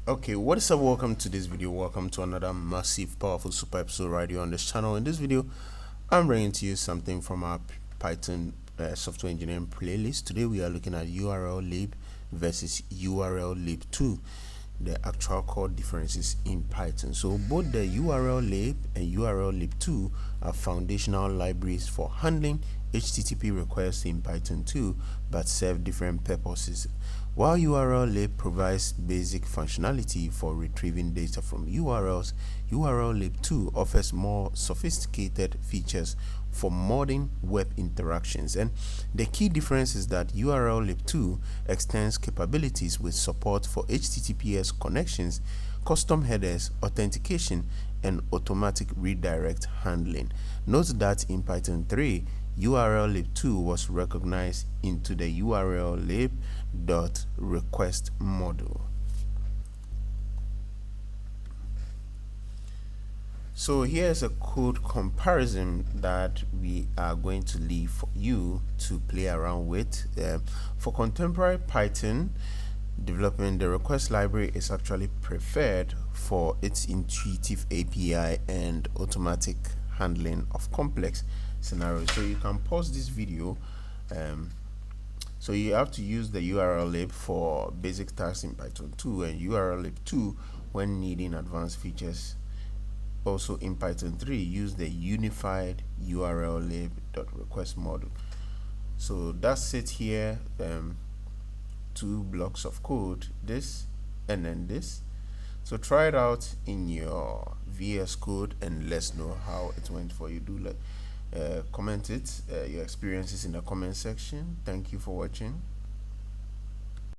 Okay, what is up? Welcome to this video. Welcome to another massive, powerful, super episode right here on this channel. In this video, I'm bringing to you something from our Python software engineering playlist. Today, we are looking at urllib versus urllib2, the actual core differences in Python. So both the urllib and urllib2 are foundational libraries for handling HTTP requests in Python 2, but serve different purposes. While urllib provides basic functionality for retrieving data from URLs, urllib2 offers more sophisticated features for modern web interactions. And the key difference is that urllib2 extends capabilities with support for HTTPS connections, custom headers, authentication, and automatic redirect handling. Note that in Python 3, urllib2 was recognized into the urllib.request module. So here's a code comparison that we are going to leave for you to play around with. For contemporary Python development, the request library is actually preferred for its intuitive API and automatic handling of complex scenarios. So you can pause this video. So you have to use the urllib for basic tasks in Python 2 and urllib2 when needing advanced features. Also in Python 3, use the unified urllib.request module. So that's it here. Two blocks of code, this and then this. So try it out in your VS Code and let's know how it went for you. Do comment it, your experiences in the comment section. Thank you for watching.